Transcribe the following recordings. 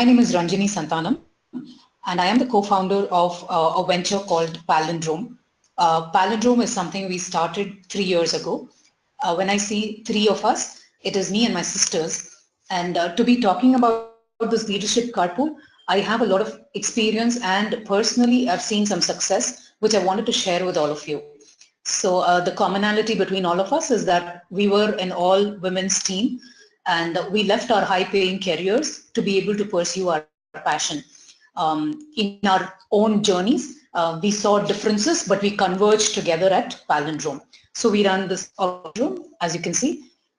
My name is Ranjani Santanam, and I am the co-founder of a venture called Palindrome. Palindrome is something we started 3 years ago. When I see three of us, it is me and my sisters. And to be talking about this leadership carpool, I have a lot of experience, and personally I've seen some success, which I wanted to share with all of you. So the commonality between all of us is that we were an all women's team, and we left our high-paying careers to be able to pursue our passion. In our own journeys, we saw differences, but we converged together at Palindrome. So we run this Palindrome, as you can see.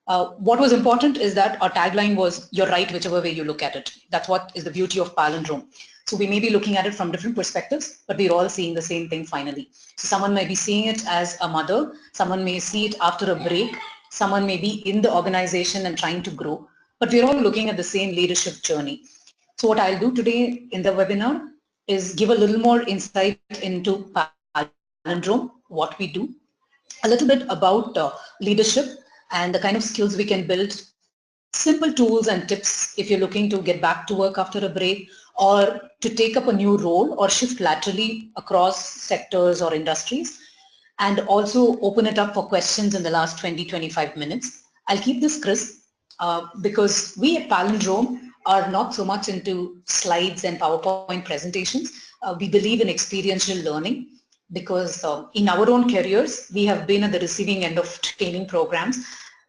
What was important is that our tagline was, "You're right whichever way you look at it." That's what is the beauty of Palindrome. So we may be looking at it from different perspectives, but we're all seeing the same thing finally. So someone may be seeing it as a mother, someone may see it after a break, someone may be in the organization and trying to grow, but we're all looking at the same leadership journey. So what I'll do today in the webinar is give a little more insight into Palindrome, what we do, a little bit about leadership and the kind of skills we can build, simple tools and tips if you're looking to get back to work after a break or to take up a new role or shift laterally across sectors or industries, and also open it up for questions in the last 20-25 minutes. I'll keep this crisp because we at Palindrome are not so much into slides and PowerPoint presentations. We believe in experiential learning because in our own careers, we have been at the receiving end of training programs,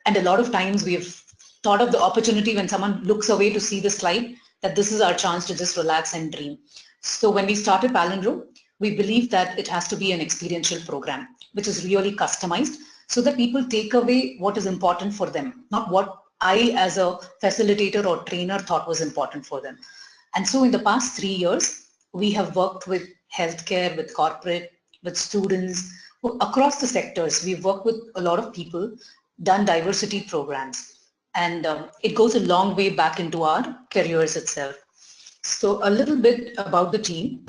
and a lot of times we've thought of the opportunity when someone looks away to see the slide that this is our chance to just relax and dream. So when we started Palindrome, we believe that it has to be an experiential program, which is really customized so that people take away what is important for them, not what I as a facilitator or trainer thought was important for them. And so in the past 3 years, we have worked with healthcare, with corporate, with students, across the sectors. We've worked with a lot of people, done diversity programs, and it goes a long way back into our careers itself. So a little bit about the team.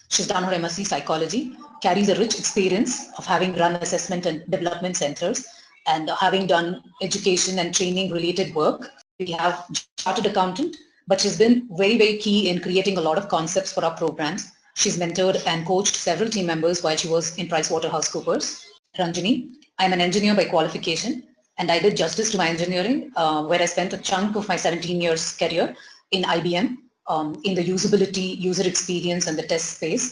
She's done her MSc Psychology, carries a rich experience of having run assessment and development centers and having done education and training related work. We have chartered accountant, but she's been very, very key in creating a lot of concepts for our programs. She's mentored and coached several team members while she was in PricewaterhouseCoopers. Ranjani, I'm an engineer by qualification, and I did justice to my engineering, where I spent a chunk of my 17 years career in IBM, in the usability, user experience, and the test space.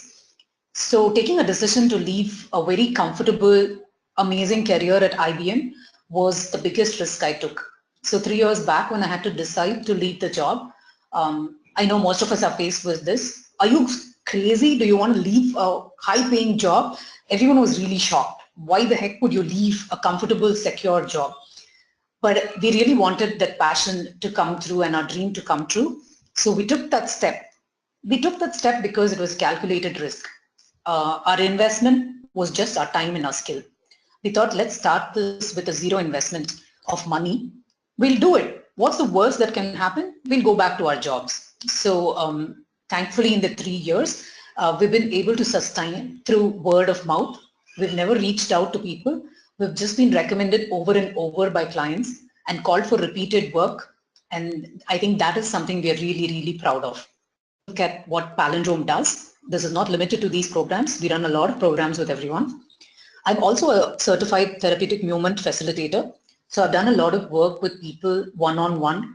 So taking a decision to leave a very comfortable, amazing career at IBM was the biggest risk I took. So 3 years back when I had to decide to leave the job, I know most of us are faced with this. Are you crazy? Do you want to leave a high-paying job? Everyone was really shocked. Why the heck would you leave a comfortable, secure job? But we really wanted that passion to come through and our dream to come true. So we took that step. We took that step because it was calculated risk. Our investment was just our time and our skill. We thought, let's start this with a zero investment of money. We'll do it. What's the worst that can happen? We'll go back to our jobs. So thankfully in the 3 years, we've been able to sustain through word of mouth. We've never reached out to people. We've just been recommended over and over by clients and called for repeated work. And I think that is something we are really, really proud of. Look at what Palindrome does. This is not limited to these programs. We run a lot of programs with everyone. I'm also a certified therapeutic movement facilitator. So I've done a lot of work with people one-on-one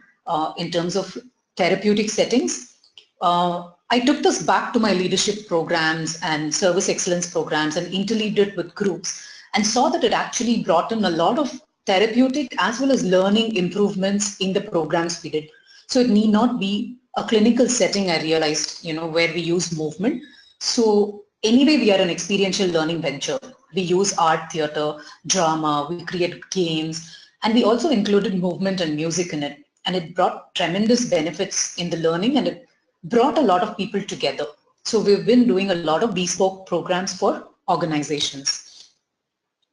in terms of therapeutic settings. I took this back to my leadership programs and service excellence programs and interleaved it with groups and saw that it actually brought in a lot of therapeutic as well as learning improvements in the programs we did. So it need not be a clinical setting, I realized, where we use movement. So anyway, we are an experiential learning venture. We use art, theater, drama, we create games, and we also included movement and music in it. And it brought tremendous benefits in the learning, and it brought a lot of people together. So we've been doing a lot of bespoke programs for organizations.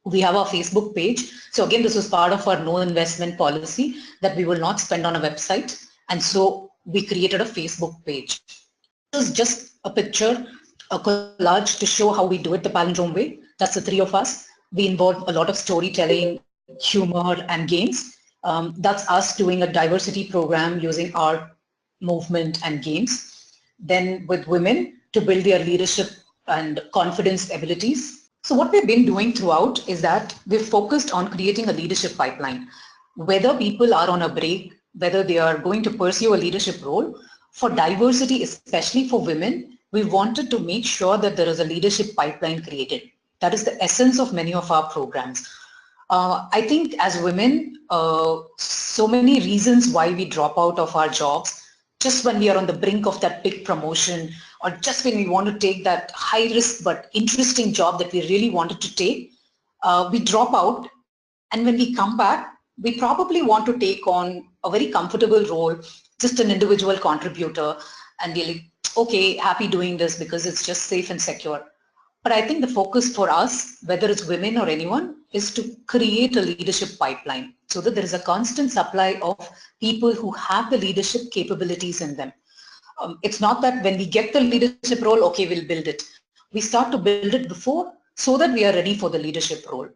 We have our Facebook page. So again, this was part of our no investment policy that we will not spend on a website. And so we created a Facebook page. This is just a picture, a collage to show how we do it the Palindrome way. That's the three of us. We involve a lot of storytelling, humor, and games. That's us doing a diversity program using art, movement and games. Then with women to build their leadership and confidence abilities. So what we've been doing throughout is that we've focused on creating a leadership pipeline. Whether people are on a break, whether they are going to pursue a leadership role, for diversity, especially for women, we wanted to make sure that there is a leadership pipeline created. That is the essence of many of our programs. I think as women, so many reasons why we drop out of our jobs just when we are on the brink of that big promotion, or just when we want to take that high risk but interesting job that we really wanted to take, we drop out, and when we come back, we probably want to take on a very comfortable role, just an individual contributor, and we're like, okay, happy doing this because it's just safe and secure. But I think the focus for us, whether it's women or anyone, is to create a leadership pipeline so that there is a constant supply of people who have the leadership capabilities in them. It's not that when we get the leadership role, okay, we'll build it. We start to build it before so that we are ready for the leadership role.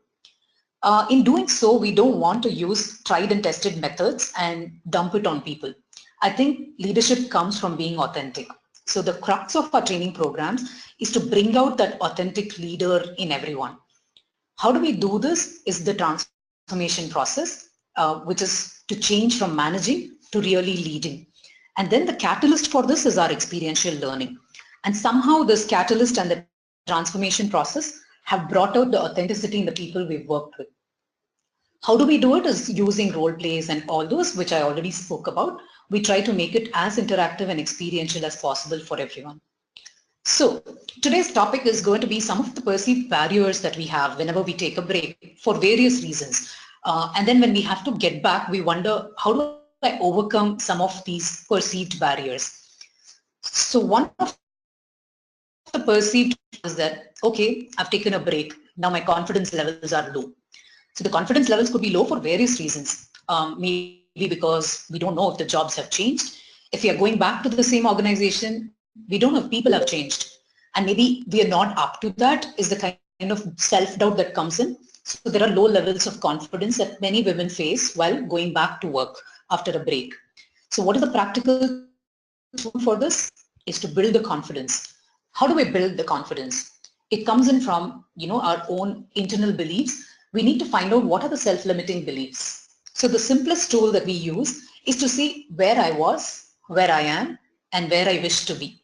In doing so, we don't want to use tried and tested methods and dump it on people. I think leadership comes from being authentic. So the crux of our training programs is to bring out that authentic leader in everyone. How do we do this is the transformation process, which is to change from managing to really leading. And then the catalyst for this is our experiential learning. And somehow this catalyst and the transformation process have brought out the authenticity in the people we've worked with. How do we do it is using role plays and all those, which I already spoke about. We try to make it as interactive and experiential as possible for everyone. So today's topic is going to be some of the perceived barriers that we have whenever we take a break for various reasons. And then when we have to get back, we wonder, how do I overcome some of these perceived barriers? So one of the perceived is that, okay, I've taken a break. Now my confidence levels are low. So the confidence levels could be low for various reasons. Maybe because we don't know if the jobs have changed. If we are going back to the same organization, we don't know if people have changed. And maybe we are not up to that is the kind of self-doubt that comes in. So there are low levels of confidence that many women face while going back to work after a break. So what is the practical tool for this? Is to build the confidence. How do we build the confidence? It comes in from, our own internal beliefs. We need to find out what are the self-limiting beliefs. So the simplest tool that we use is to see where I was, where I am, and where I wish to be.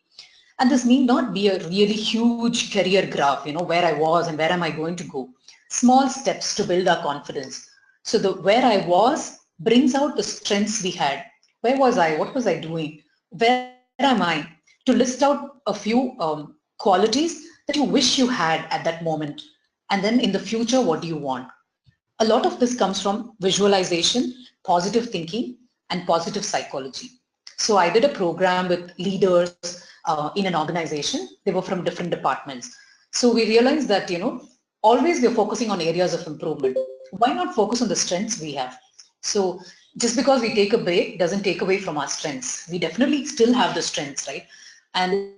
And this need not be a really huge career graph, where I was and where am I going to go. Small steps to build our confidence. So the where I was brings out the strengths we had. Where was I? What was I doing? Where am I? To list out a few qualities that you wish you had at that moment. And then in the future, what do you want? A lot of this comes from visualization, positive thinking, and positive psychology. So I did a program with leaders in an organization. They were from different departments. So we realized that, always we're focusing on areas of improvement. Why not focus on the strengths we have? So just because we take a break doesn't take away from our strengths. We definitely still have the strengths, right? And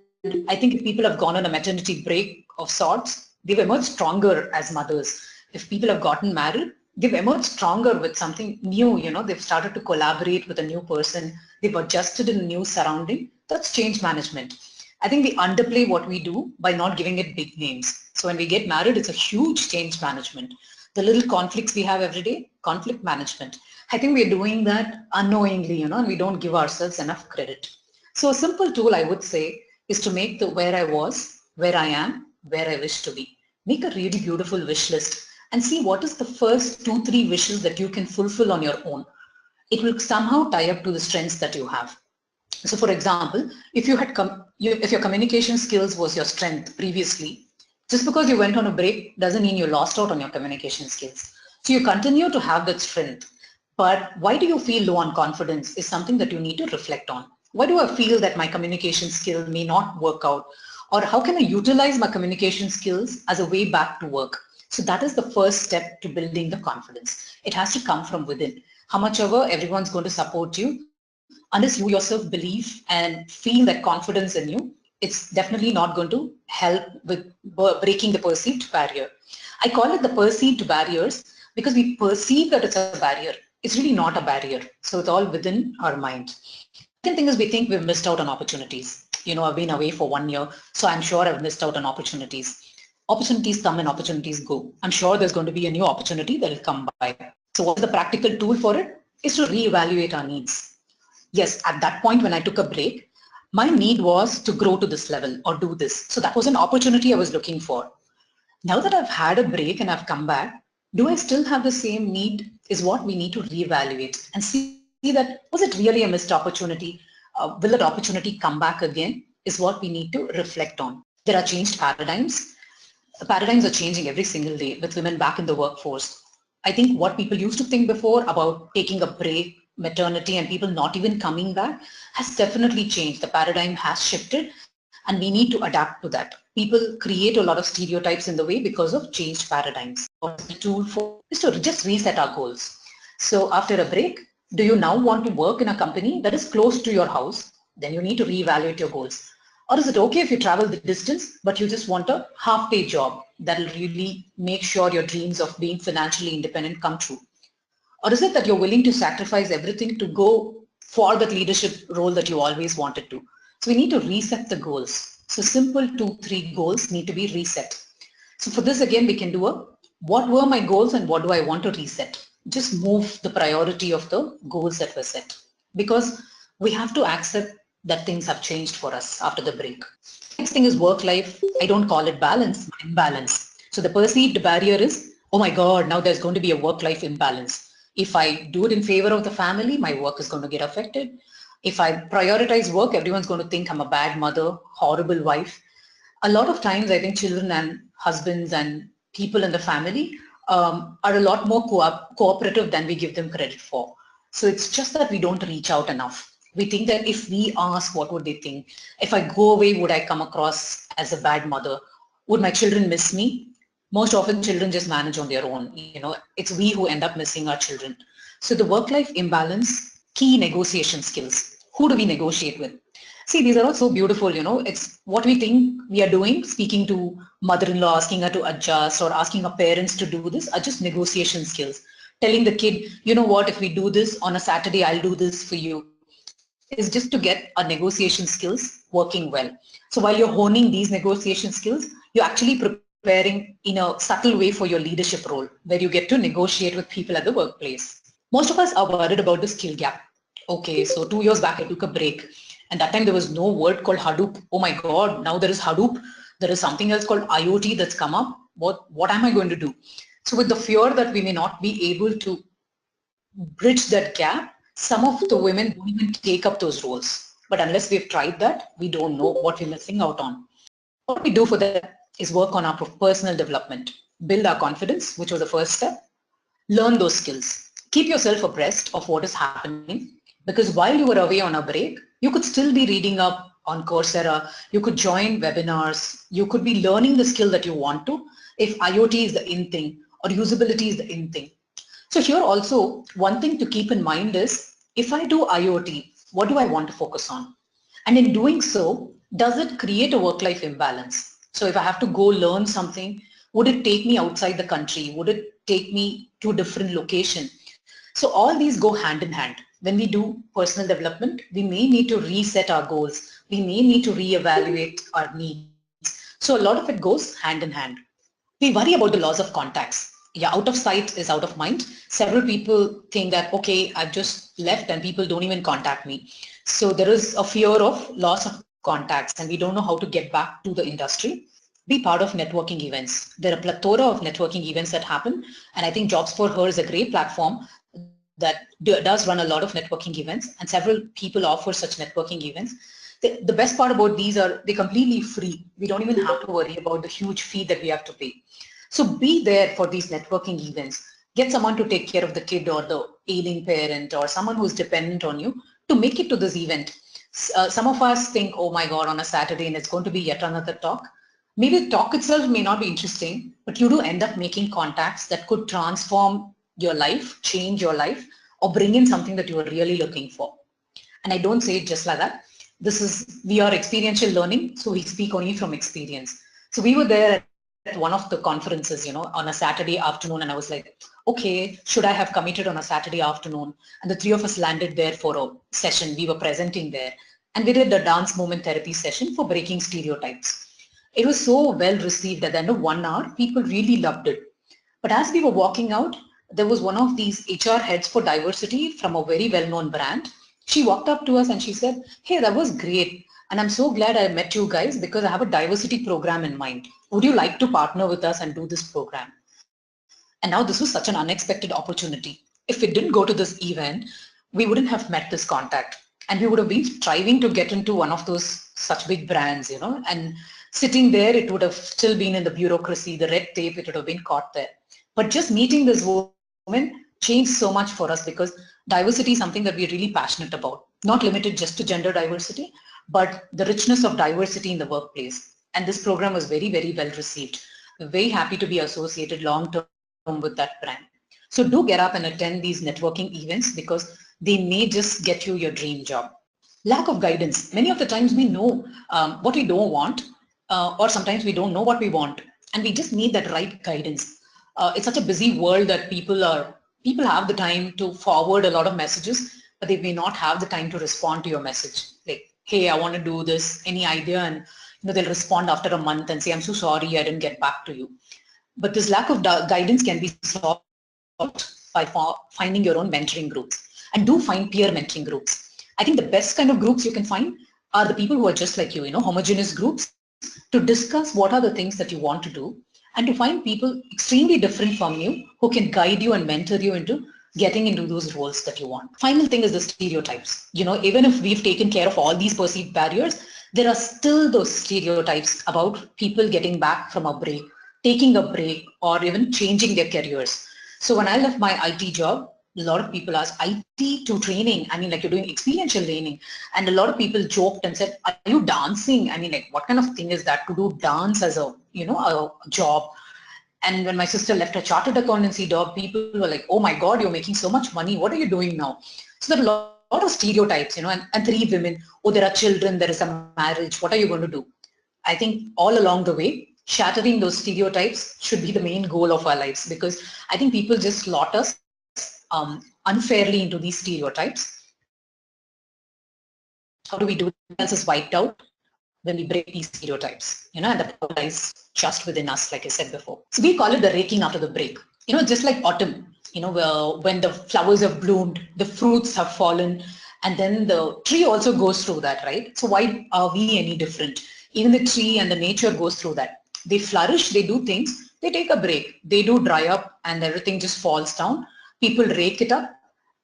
I think if people have gone on a maternity break of sorts, they've emerged stronger as mothers. If people have gotten married, they've emerged stronger with something new, they've started to collaborate with a new person, they've adjusted in a new surrounding. That's change management. I think we underplay what we do by not giving it big names. So when we get married, it's a huge change management. The little conflicts we have every day, conflict management. I think we're doing that unknowingly, and we don't give ourselves enough credit. So a simple tool I would say is to make the where I was, where I am, where I wish to be. Make a really beautiful wish list and see what is the first 2-3 wishes that you can fulfill on your own. It will somehow tie up to the strengths that you have. So for example, if you had if your communication skills was your strength previously, just because you went on a break doesn't mean you lost out on your communication skills. So you continue to have that strength. But why do you feel low on confidence is something that you need to reflect on. Why do I feel that my communication skill may not work out? Or how can I utilize my communication skills as a way back to work? So that is the first step to building the confidence. It has to come from within. How much ever everyone's going to support you, unless you yourself believe and feel that confidence in you, it's definitely not going to help with breaking the perceived barrier. I call it the perceived barriers because we perceive that it's a barrier. It's really not a barrier. So it's all within our mind. Second thing is we think we've missed out on opportunities. I've been away for 1 year, so I'm sure I've missed out on opportunities. Opportunities come and opportunities go. I'm sure there's going to be a new opportunity that will come by. So what is the practical tool for it? Is to reevaluate our needs. Yes, at that point when I took a break, my need was to grow to this level or do this. So that was an opportunity I was looking for. Now that I've had a break and I've come back, do I still have the same need is what we need to reevaluate and see that, was it really a missed opportunity? Will that opportunity come back again is what we need to reflect on. There are changed paradigms. Paradigms are changing every single day with women back in the workforce. I think what people used to think before about taking a break, maternity, and people not even coming back has definitely changed. The paradigm has shifted and we need to adapt to that. People create a lot of stereotypes in the way because of changed paradigms. What is the tool for is to just reset our goals. So after a break, do you now want to work in a company that is close to your house? Then you need to reevaluate your goals. Or is it okay if you travel the distance, but you just want a half-day job that will really make sure your dreams of being financially independent come true? Or is it that you're willing to sacrifice everything to go for that leadership role that you always wanted to? So we need to reset the goals. So simple 2-3 goals need to be reset. So for this, again, we can do what were my goals and what do I want to reset? Just move the priority of the goals that were set, because we have to accept that things have changed for us after the break. Next thing is work-life. I don't call it balance, imbalance. So the perceived barrier is, oh my God, now there's going to be a work-life imbalance. If I do it in favor of the family, my work is going to get affected. If I prioritize work, everyone's going to think I'm a bad mother, horrible wife. A lot of times, I think children and husbands and people in the family are a lot more cooperative than we give them credit for. So it's just that we don't reach out enough. We think that if we ask, what would they think? If I go away, would I come across as a bad mother? Would my children miss me? Most often children just manage on their own. It's we who end up missing our children. So the work-life imbalance, key negotiation skills. Who do we negotiate with? See, these are all so beautiful, it's what we think we are doing, speaking to mother-in-law, asking her to adjust or asking our parents to do this are just negotiation skills. Telling the kid, you know what, if we do this on a Saturday, I'll do this for you, is just to get our negotiation skills working well. So while you're honing these negotiation skills, you're actually preparing in a subtle way for your leadership role, where you get to negotiate with people at the workplace. Most of us are worried about the skill gap. Okay, so 2 years back, I took a break. And that time there was no word called Hadoop. Oh my God, now there is Hadoop. There is something else called IoT that's come up. What am I going to do? So with the fear that we may not be able to bridge that gap, some of the women don't even take up those roles. But unless we've tried that, we don't know what we're missing out on. What we do for that is work on our personal development, build our confidence, which was the first step, learn those skills, keep yourself abreast of what is happening, because while you were away on a break, you could still be reading up on Coursera, you could join webinars, you could be learning the skill that you want to, if IoT is the in thing or usability is the in thing. So here also, one thing to keep in mind is, if I do IoT, what do I want to focus on? And in doing so, does it create a work-life imbalance? So if I have to go learn something, would it take me outside the country? Would it take me to a different location? So all these go hand in hand. When we do personal development, we may need to reset our goals. We may need to reevaluate our needs. So a lot of it goes hand in hand. We worry about the loss of contacts. Yeah, out of sight is out of mind. Several people think that, okay, I've just left and people don't even contact me. So there is a fear of loss of contacts and we don't know how to get back to the industry. Be part of networking events. There are a plethora of networking events that happen, and I think Jobs for Her is a great platform that does run a lot of networking events, and several people offer such networking events. The best part about these are they're completely free. We don't even have to worry about the huge fee that we have to pay. So be there for these networking events. Get someone to take care of the kid or the ailing parent or someone who's dependent on you to make it to this event. Some of us think, oh my God, on a Saturday and it's going to be yet another talk. Maybe the talk itself may not be interesting, but you do end up making contacts that could transform your life, change your life, or bring in something that you are really looking for. And I don't say it just like that. We are experiential learning, so we speak only from experience. So we were there at one of the conferences, on a Saturday afternoon, and I was like, okay, should I have committed on a Saturday afternoon? And the three of us landed there for a session. We were presenting there, and we did a dance movement therapy session for breaking stereotypes. It was so well received. At the end of 1 hour, people really loved it. But as we were walking out, there was one of these HR heads for diversity from a very well-known brand. She walked up to us and she said, hey, that was great. And I'm so glad I met you guys because I have a diversity program in mind. Would you like to partner with us and do this program? And now this was such an unexpected opportunity. If we didn't go to this event, we wouldn't have met this contact. And we would have been striving to get into one of those such big brands, and sitting there, it would have still been in the bureaucracy, the red tape, it would have been caught there. But just meeting this woman changed so much for us because diversity is something that we're really passionate about, not limited just to gender diversity, but the richness of diversity in the workplace. And this program was very, very well received. We're very happy to be associated long-term with that brand. So do get up and attend these networking events because they may just get you your dream job. Lack of guidance. Many of the times we know what we don't want, or sometimes we don't know what we want, and we just need that right guidance. It's such a busy world that people have the time to forward a lot of messages, but they may not have the time to respond to your message. Like, hey, I want to do this, any idea? And they'll respond after a month and say, I'm so sorry, I didn't get back to you. But this lack of guidance can be solved by finding your own mentoring groups. And do find peer mentoring groups. I think the best kind of groups you can find are the people who are just like you, homogeneous groups, to discuss what are the things that you want to do, and to find people extremely different from you who can guide you and mentor you into getting into those roles that you want. Final thing is the stereotypes. Even if we've taken care of all these perceived barriers, there are still those stereotypes about people getting back from a break, taking a break, or even changing their careers. So when I left my IT job, a lot of people asked, IT to training? I mean, like, you're doing experiential training. And a lot of people joked and said, are you dancing? I mean, like, what kind of thing is that to do dance as a job? And when my sister left her chartered accountancy job, people were like, oh my God, you're making so much money. What are you doing now? So there are a lot of stereotypes, and three women, oh, there are children, there is a marriage. What are you going to do? I think all along the way, shattering those stereotypes should be the main goal of our lives, because I think people just slot us unfairly into these stereotypes. How do we do else is wiped out when we break these stereotypes, and the power lies just within us, like I said before. So we call it the raking after the break. Just like autumn, when the flowers have bloomed, the fruits have fallen, and then the tree also goes through that, right? So why are we any different? Even the tree and the nature goes through that. They flourish, they do things, they take a break, they do dry up, and everything just falls down. People rake it up,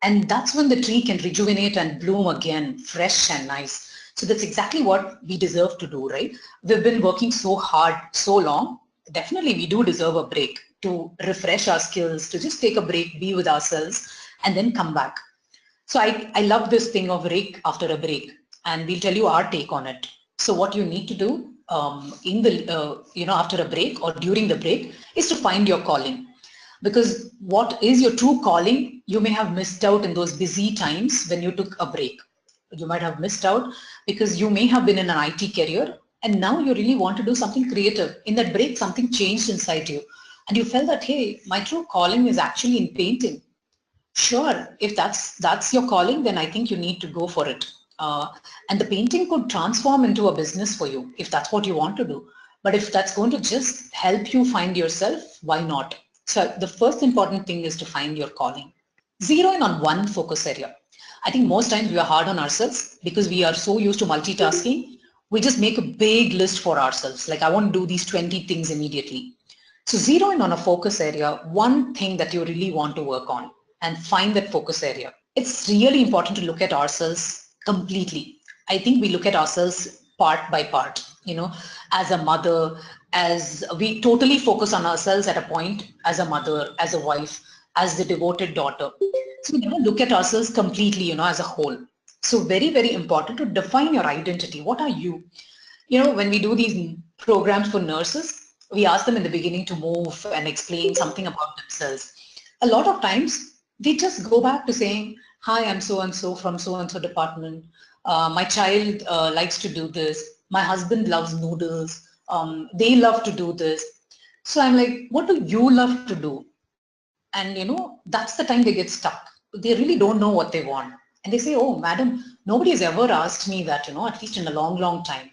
and that's when the tree can rejuvenate and bloom again, fresh and nice. So that's exactly what we deserve to do, right? We've been working so hard, so long. Definitely we do deserve a break to refresh our skills, to just take a break, be with ourselves, and then come back. So I love this thing of rake after a break, and we'll tell you our take on it. So what you need to do after a break or during the break is to find your calling. Because what is your true calling, you may have missed out in those busy times when you took a break. You might have missed out because you may have been in an IT career and now you really want to do something creative. In that break, something changed inside you and you felt that, hey, my true calling is actually in painting. Sure, if that's your calling, then I think you need to go for it. And the painting could transform into a business for you if that's what you want to do. But if that's going to just help you find yourself, why not? So the first important thing is to find your calling. Zero in on one focus area. I think most times we are hard on ourselves because we are so used to multitasking. We just make a big list for ourselves. Like, I want to do these 20 things immediately. So zero in on a focus area, one thing that you really want to work on, and find that focus area. It's really important to look at ourselves completely. I think we look at ourselves part by part, as a mother, as we totally focus on ourselves at a point, as a mother, as a wife, as the devoted daughter. So we never look at ourselves completely, as a whole. So very, very important to define your identity. What are you? When we do these programs for nurses, we ask them in the beginning to move and explain something about themselves. A lot of times, they just go back to saying, hi, I'm so-and-so from so-and-so department. My child likes to do this. My husband loves noodles. They love to do this. So I'm like, what do you love to do? And that's the time they get stuck. They really don't know what they want. And they say, oh, madam, nobody has ever asked me that, at least in a long, long time.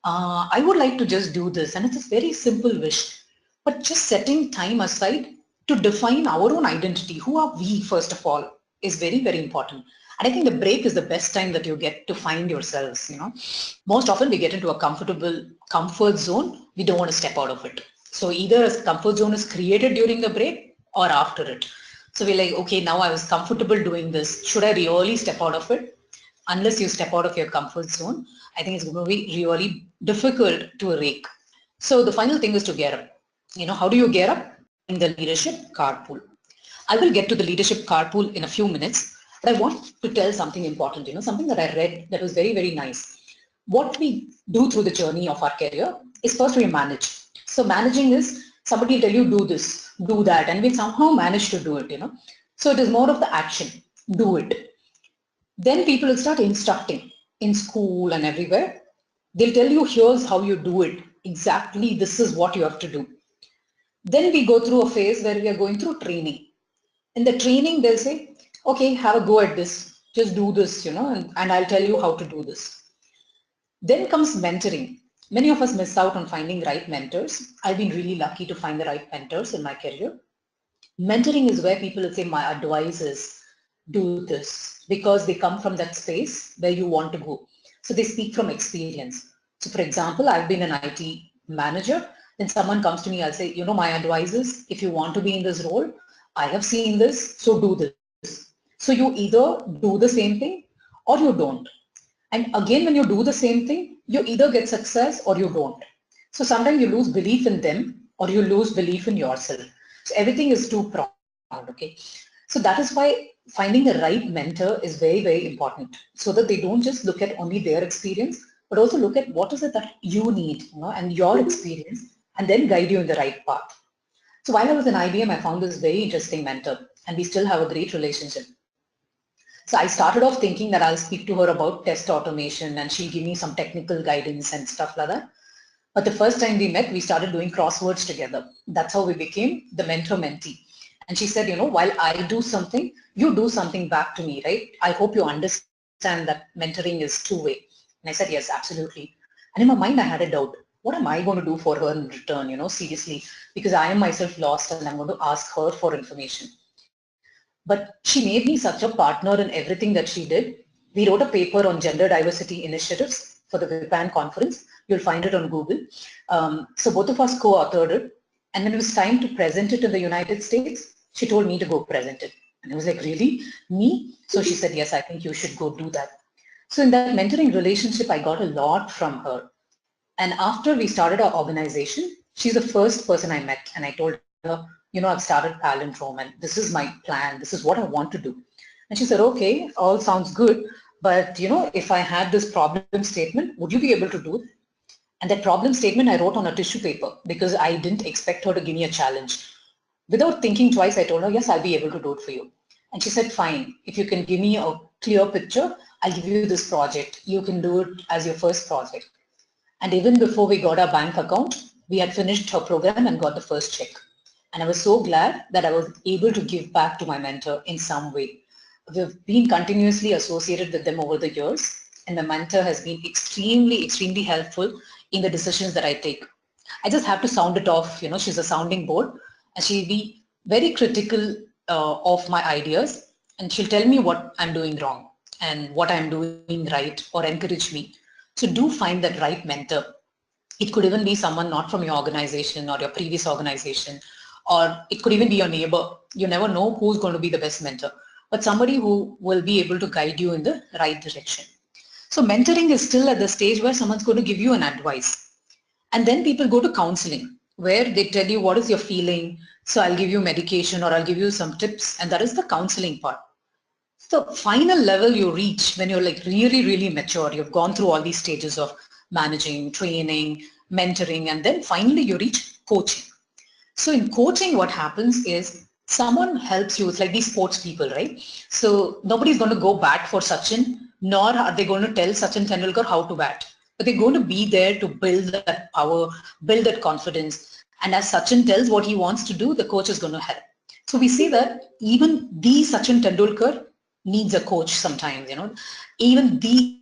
I would like to just do this. And it's a very simple wish. But just setting time aside to define our own identity, who are we, first of all, is very, very important. And I think the break is the best time that you get to find yourselves. Most often we get into a comfort zone. We don't want to step out of it. So either a comfort zone is created during the break or after it. So we're like, okay, now I was comfortable doing this. Should I really step out of it? Unless you step out of your comfort zone, I think it's going to be really difficult to rake. So the final thing is to gear up. How do you gear up? In the leadership carpool. I will get to the leadership carpool in a few minutes, but I want to tell something important, something that I read that was very, very nice. What we do through the journey of our career is first we manage. So managing is somebody will tell you do this, do that, and we somehow manage to do it, So it is more of the action, do it. Then people will start instructing in school and everywhere. They'll tell you, here's how you do it. Exactly, this is what you have to do. Then we go through a phase where we are going through training. In the training, they'll say, okay, have a go at this. Just do this, and I'll tell you how to do this. Then comes mentoring. Many of us miss out on finding right mentors. I've been really lucky to find the right mentors in my career. Mentoring is where people will say, my advice is do this, because they come from that space where you want to go. So they speak from experience. So for example, I've been an IT manager. Then someone comes to me, I'll say, my advice is, if you want to be in this role, I have seen this, so do this. So you either do the same thing or you don't. And again, when you do the same thing, you either get success or you don't. So sometimes you lose belief in them or you lose belief in yourself. So everything is two-pronged, okay? So that is why finding the right mentor is very, very important, so that they don't just look at only their experience, but also look at what is it that you need, and your experience, and then guide you in the right path. So while I was in IBM, I found this very interesting mentor, and we still have a great relationship. So I started off thinking that I'll speak to her about test automation and she'll give me some technical guidance and stuff like that. But the first time we met, we started doing crosswords together. That's how we became the mentor-mentee. And she said, while I do something, you do something back to me, right? I hope you understand that mentoring is two-way. And I said, yes, absolutely. And in my mind, I had a doubt. What am I going to do for her in return, seriously? Because I am myself lost and I'm going to ask her for information. But she made me such a partner in everything that she did. We wrote a paper on gender diversity initiatives for the VIPAN conference. You'll find it on Google. So both of us co-authored it. And when it was time to present it in the United States, she told me to go present it. And I was like, really? Me? So she said, yes, I think you should go do that. So in that mentoring relationship, I got a lot from her. And after we started our organization, she's the first person I met. And I told her, I've started Palindrome and this is my plan. This is what I want to do. And she said, okay, all sounds good. But, if I had this problem statement, would you be able to do it? And that problem statement I wrote on a tissue paper because I didn't expect her to give me a challenge. Without thinking twice, I told her, yes, I'll be able to do it for you. And she said, fine, if you can give me a clear picture, I'll give you this project. You can do it as your first project. And even before we got our bank account, we had finished her program and got the first check. And I was so glad that I was able to give back to my mentor in some way. We've been continuously associated with them over the years, and my mentor has been extremely, extremely helpful in the decisions that I take. I just have to sound it off, she's a sounding board, and she'll be very critical of my ideas, and she'll tell me what I'm doing wrong and what I'm doing right, or encourage me. So do find that right mentor. It could even be someone not from your organization or your previous organization, or it could even be your neighbor. You never know who's going to be the best mentor, but somebody who will be able to guide you in the right direction. So mentoring is still at the stage where someone's going to give you an advice. And then people go to counseling, where they tell you what is your feeling. So I'll give you medication or I'll give you some tips, and that is the counseling part. So final level you reach when you're like really, really mature, you've gone through all these stages of managing, training, mentoring, and then finally you reach coaching. So in coaching, what happens is someone helps you. It's like these sports people, right? So nobody's going to go bat for Sachin, nor are they going to tell Sachin Tendulkar how to bat. But they're going to be there to build that power, build that confidence, And as Sachin tells what he wants to do, the coach is going to help. So we see that even the Sachin Tendulkar needs a coach sometimes, even the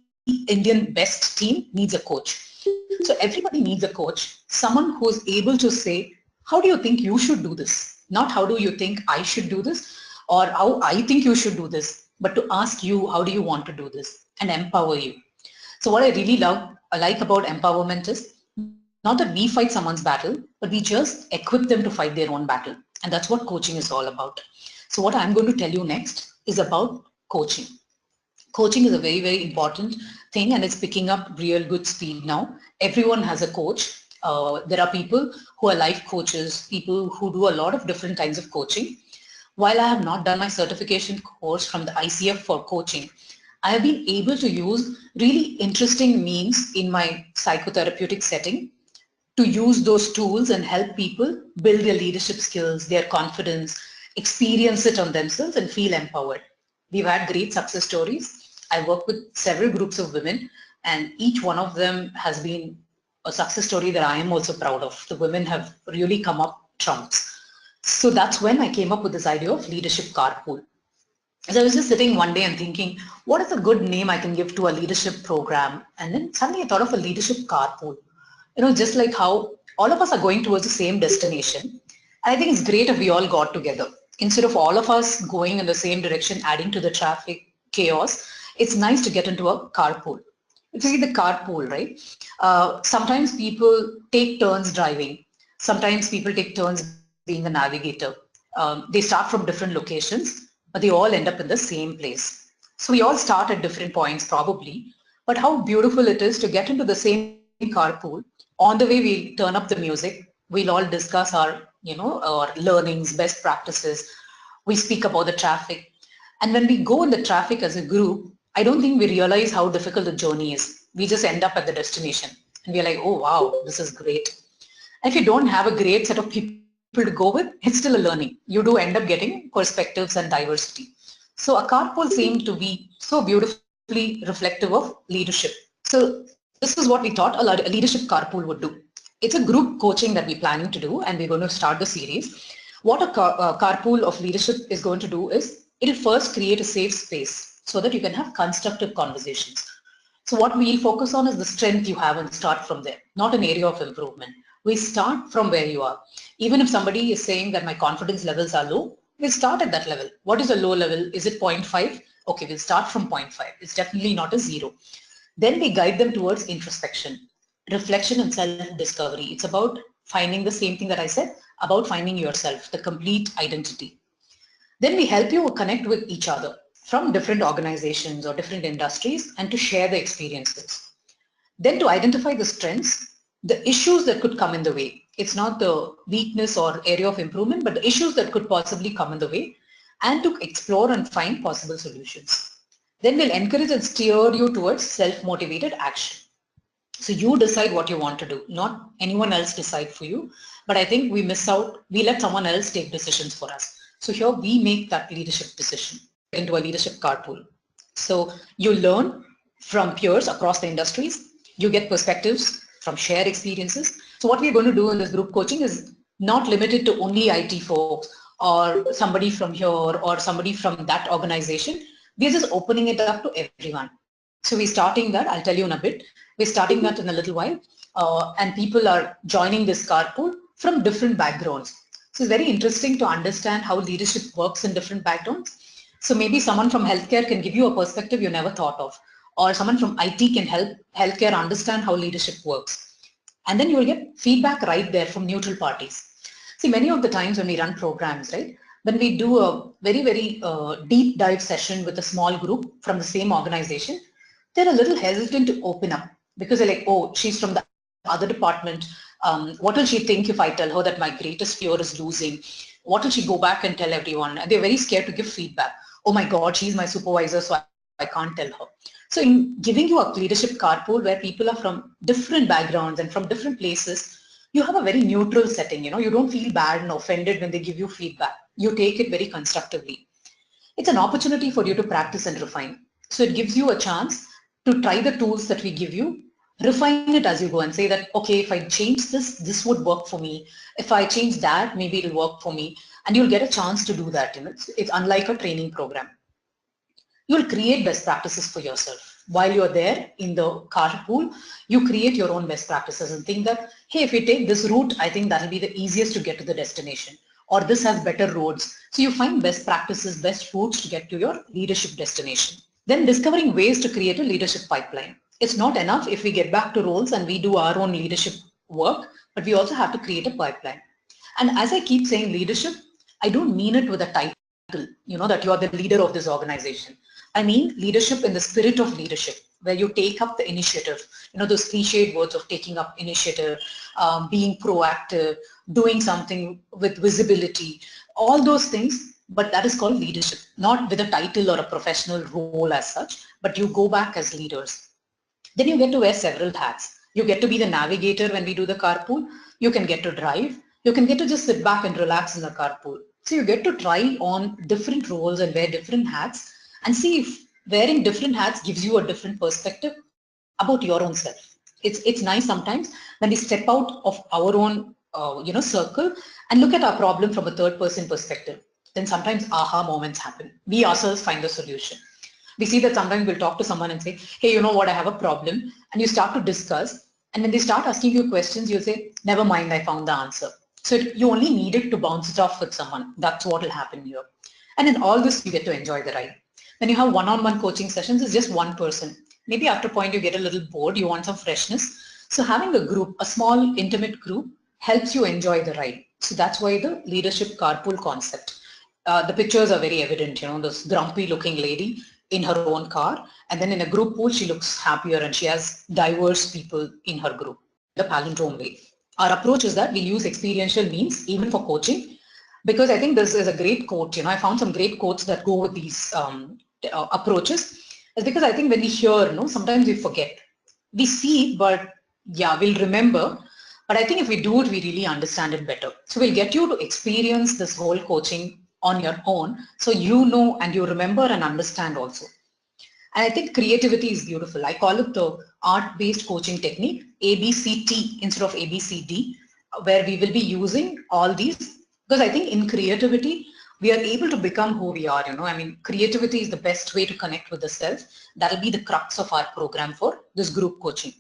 Indian best team needs a coach. So everybody needs a coach, someone who is able to say, how do you think you should do this? Not how do you think I should do this or how I think you should do this, but to ask you, how do you want to do this, and empower you. So what I really like about empowerment is not that we fight someone's battle, but we just equip them to fight their own battle. And that's what coaching is all about. So what I'm going to tell you next is about coaching. Coaching is a very, very important thing, and it's picking up real good speed now. Everyone has a coach. There are people who are life coaches, people who do a lot of different kinds of coaching. While I have not done my certification course from the ICF for coaching, I have been able to use really interesting means in my psychotherapeutic setting to use those tools and help people build their leadership skills, their confidence, experience it on themselves and feel empowered. We've had great success stories. I work with several groups of women, and each one of them has been a success story that I am also proud of. The women have really come up trumps. So that's when I came up with this idea of leadership carpool. So I was just sitting one day and thinking, what is a good name I can give to a leadership program? And then suddenly I thought of a leadership carpool. Just like how all of us are going towards the same destination. I think it's great if we all got together. Instead of all of us going in the same direction, adding to the traffic chaos, it's nice to get into a carpool. It's really the carpool, right? Sometimes people take turns driving. Sometimes people take turns being a navigator. They start from different locations, but they all end up in the same place. So we all start at different points probably, but how beautiful it is to get into the same carpool. On the way, we'll turn up the music. We'll all discuss our learnings, best practices. We speak about the traffic. And when we go in the traffic as a group, I don't think we realize how difficult the journey is. We just end up at the destination and we're like, oh, wow, this is great. And if you don't have a great set of people to go with, it's still a learning. You do end up getting perspectives and diversity. So a carpool seemed to be so beautifully reflective of leadership. So this is what we thought a leadership carpool would do. It's a group coaching that we're planning to do, and we're going to start the series. What a carpool of leadership is going to do is it'll first create a safe space so that you can have constructive conversations. So what we'll focus on is the strength you have and start from there, not an area of improvement. We start from where you are. Even if somebody is saying that my confidence levels are low, we'll start at that level. What is a low level? Is it 0.5? Okay, we'll start from 0.5. It's definitely not a 0. Then we guide them towards introspection, reflection and self-discovery. It's about finding the same thing that I said, about finding yourself, the complete identity. Then we help you connect with each other from different organizations or different industries and to share the experiences. Then to identify the strengths, the issues that could come in the way. It's not the weakness or area of improvement, but the issues that could possibly come in the way, and to explore and find possible solutions. Then we'll encourage and steer you towards self-motivated action. So you decide what you want to do, not anyone else decide for you. But I think we miss out, we let someone else take decisions for us. So here we make that leadership decision into a leadership carpool. So you learn from peers across the industries, you get perspectives from shared experiences. So what we're going to do in this group coaching is not limited to only IT folks or somebody from here or somebody from that organization. We're just opening it up to everyone. So we're starting that, I'll tell you in a bit. We're starting that in a little while, and people are joining this carpool from different backgrounds. So it's very interesting to understand how leadership works in different backgrounds. So maybe someone from healthcare can give you a perspective you never thought of, or someone from IT can help healthcare understand how leadership works. And then you will get feedback right there from neutral parties. See, many of the times when we run programs, right, when we do a very, very deep dive session with a small group from the same organization, they're a little hesitant to open up because they're like, oh, she's from the other department. What will she think if I tell her that my greatest fear is losing? What will she go back and tell everyone? And they're very scared to give feedback. Oh my God, she's my supervisor, so I can't tell her. So in giving you a leadership carpool where people are from different backgrounds and from different places, you have a very neutral setting. You don't feel bad and offended when they give you feedback. You take it very constructively. It's an opportunity for you to practice and refine. So it gives you a chance to try the tools that we give you refine it as you go and say that, okay, if I change this, this would work for me. If I change that, maybe it'll work for me. And you'll get a chance to do that. It's unlike a training program. You'll create best practices for yourself. While you're there in the carpool, you create your own best practices and think that, hey, if we take this route, I think that'll be the easiest to get to the destination, or this has better roads. So you find best practices, best routes to get to your leadership destination. Then discovering ways to create a leadership pipeline. It's not enough if we get back to roles and we do our own leadership work, but we also have to create a pipeline. And as I keep saying leadership, I don't mean it with a title, that you are the leader of this organization. I mean leadership in the spirit of leadership, where you take up the initiative, those cliched words of taking up initiative, being proactive, doing something with visibility, all those things, but that is called leadership, not with a title or a professional role as such, but you go back as leaders. Then you get to wear several hats. You get to be the navigator when we do the carpool. You can get to drive. You can get to just sit back and relax in the carpool. So you get to try on different roles and wear different hats and see if wearing different hats gives you a different perspective about your own self. It's nice sometimes when we step out of our own circle and look at our problem from a third person perspective. Then sometimes aha moments happen. We ourselves find the solution. We see that sometimes we'll talk to someone and say, hey, you know what, I have a problem. And you start to discuss. And when they start asking you questions, you'll say, never mind, I found the answer. So you only needed to bounce it off with someone. That's what will happen here. And in all this, you get to enjoy the ride. When you have one-on-one coaching sessions, it's just one person. Maybe after a point, you get a little bored. You want some freshness. So having a group, a small, intimate group, helps you enjoy the ride. So that's why the leadership carpool concept. The pictures are very evident, this grumpy looking lady in her own car, and then in a group pool she looks happier and she has diverse people in her group. The palindrome way. Our approach is that we use experiential means even for coaching, because I think this is a great quote. I found some great quotes that go with these approaches. It's because I think when we hear, sometimes we forget. We see, but yeah, we'll remember. But I think if we do it, we really understand it better. So we'll get you to experience this whole coaching on your own, so you know and you remember and understand also. And I think creativity is beautiful. I call it the art-based coaching technique, ABCT instead of ABCD, where we will be using all these, because I think in creativity, we are able to become who we are, creativity is the best way to connect with the self. That'll be the crux of our program for this group coaching.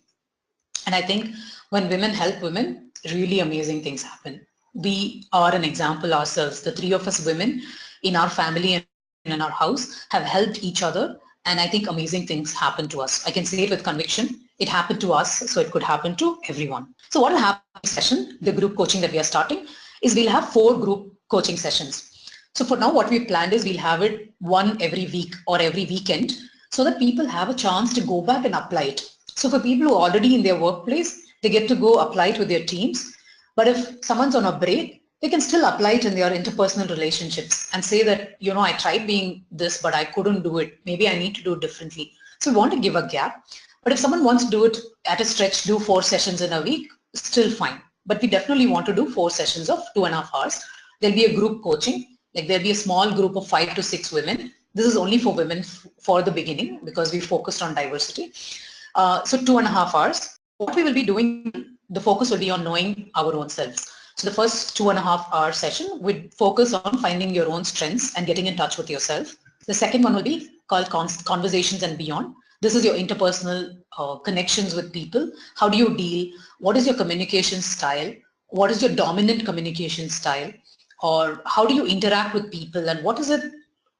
And I think when women help women, really amazing things happen. We are an example ourselves. The three of us women in our family and in our house have helped each other, and I think amazing things happen to us. I can say it with conviction. It happened to us, so it could happen to everyone. So what will happen in this session, the group coaching that we are starting, is we'll have 4 group coaching sessions. So for now, what we planned is we'll have it one every week or every weekend, so that people have a chance to go back and apply it. So for people who are already in their workplace, they get to go apply it with their teams. But if someone's on a break, they can still apply it in their interpersonal relationships and say that, I tried being this, but I couldn't do it. Maybe I need to do it differently. So we want to give a gap. But if someone wants to do it at a stretch, do 4 sessions in a week, still fine. But we definitely want to do 4 sessions of 2.5 hours. There'll be a group coaching. Like there'll be a small group of 5 to 6 women. This is only for women for the beginning because we focused on diversity. So 2.5 hours. What we will be doing, the focus will be on knowing our own selves. So the first 2.5 hour session would focus on finding your own strengths and getting in touch with yourself. The second one will be called conversations and beyond. This is your interpersonal connections with people. How do you deal? What is your communication style? What is your dominant communication style? Or how do you interact with people, and what is it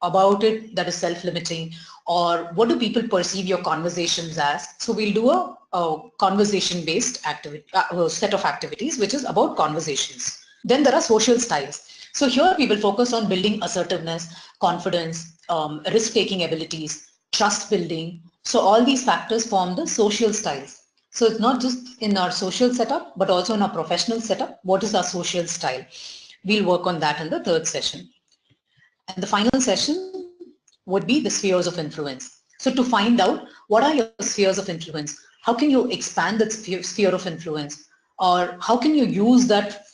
about it that is self-limiting, or what do people perceive your conversations as? So we'll do a conversation-based activity, set of activities, which is about conversations. Then there are social styles. So here we will focus on building assertiveness, confidence, risk-taking abilities, trust building. So all these factors form the social styles. So it's not just in our social setup, but also in our professional setup. What is our social style? We'll work on that in the 3rd session. And the final session would be the spheres of influence. So to find out what are your spheres of influence, how can you expand that sphere of influence, or how can you use that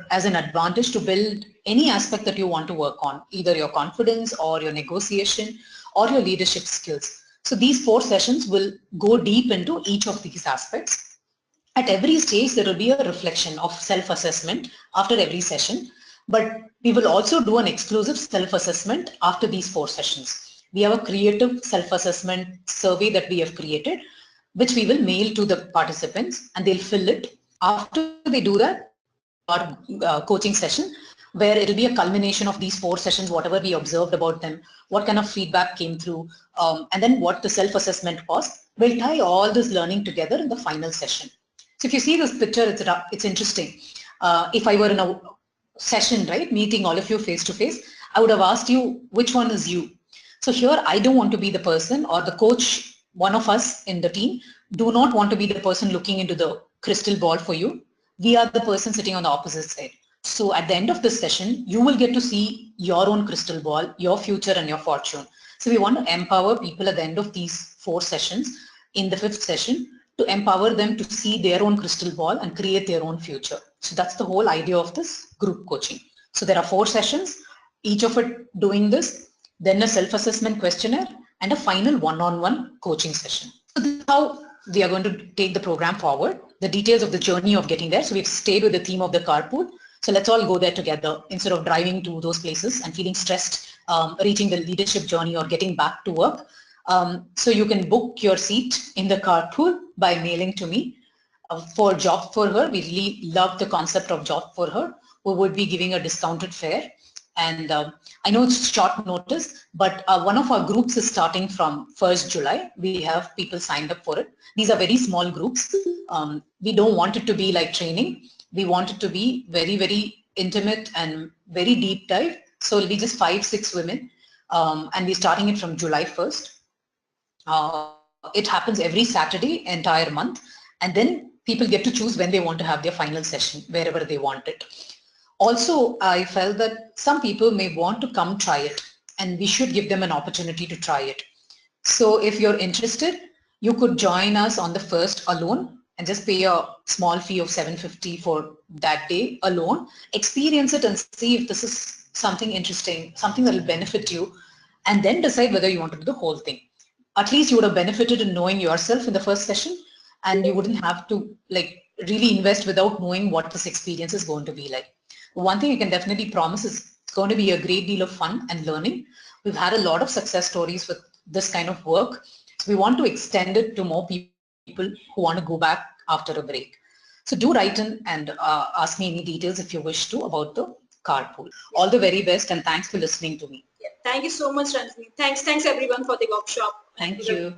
as an advantage to build any aspect that you want to work on, either your confidence or your negotiation or your leadership skills. So these 4 sessions will go deep into each of these aspects. At every stage, there will be a reflection of self-assessment after every session, but we will also do an exclusive self-assessment after these 4 sessions. We have a creative self-assessment survey that we have created, which we will mail to the participants and they'll fill it. After they do that, our coaching session, where it'll be a culmination of these 4 sessions, whatever we observed about them, what kind of feedback came through, and then what the self-assessment was. We'll tie all this learning together in the final session. So if you see this picture, it's interesting. If I were in a session, right, meeting all of you face to face, I would have asked you, which one is you? So here, I don't want to be the person, or the coach, one of us in the team, do not want to be the person looking into the crystal ball for you. We are the person sitting on the opposite side. So at the end of this session, you will get to see your own crystal ball, your future and your fortune. So we want to empower people at the end of these 4 sessions in the 5th session to empower them to see their own crystal ball and create their own future. So that's the whole idea of this group coaching. So there are 4 sessions, each of it doing this, then a self-assessment questionnaire and a final one-on-one coaching session. So this is how we are going to take the program forward, the details of the journey of getting there. So we've stayed with the theme of the carpool. So let's all go there together instead of driving to those places and feeling stressed, reaching the leadership journey or getting back to work. So you can book your seat in the carpool by mailing to me. For Job for Her, we really love the concept of Job for Her. We would be giving a discounted fare. And I know it's short notice, but one of our groups is starting from 1st July. We have people signed up for it. These are very small groups. We don't want it to be like training. We want it to be very, very intimate and very deep dive. So it'll be just 5-6 women. And we're starting it from July 1st. It happens every Saturday, entire month. And then people get to choose when they want to have their final session, wherever they want it. Also, I felt that some people may want to come try it, and we should give them an opportunity to try it. So if you're interested, you could join us on the 1st alone and just pay a small fee of $750 for that day alone. Experience it and see if this is something interesting, something that will benefit you, and then decide whether you want to do the whole thing. At least you would have benefited in knowing yourself in the first session, and you wouldn't have to like really invest without knowing what this experience is going to be like. One thing I can definitely promise is it's going to be a great deal of fun and learning. We've had a lot of success stories with this kind of work. So we want to extend it to more people who want to go back after a break. So do write in and ask me any details if you wish to about the carpool. All the very best and thanks for listening to me. Yeah. Thank you so much, Ranjani. Thanks everyone for the workshop. Thank you.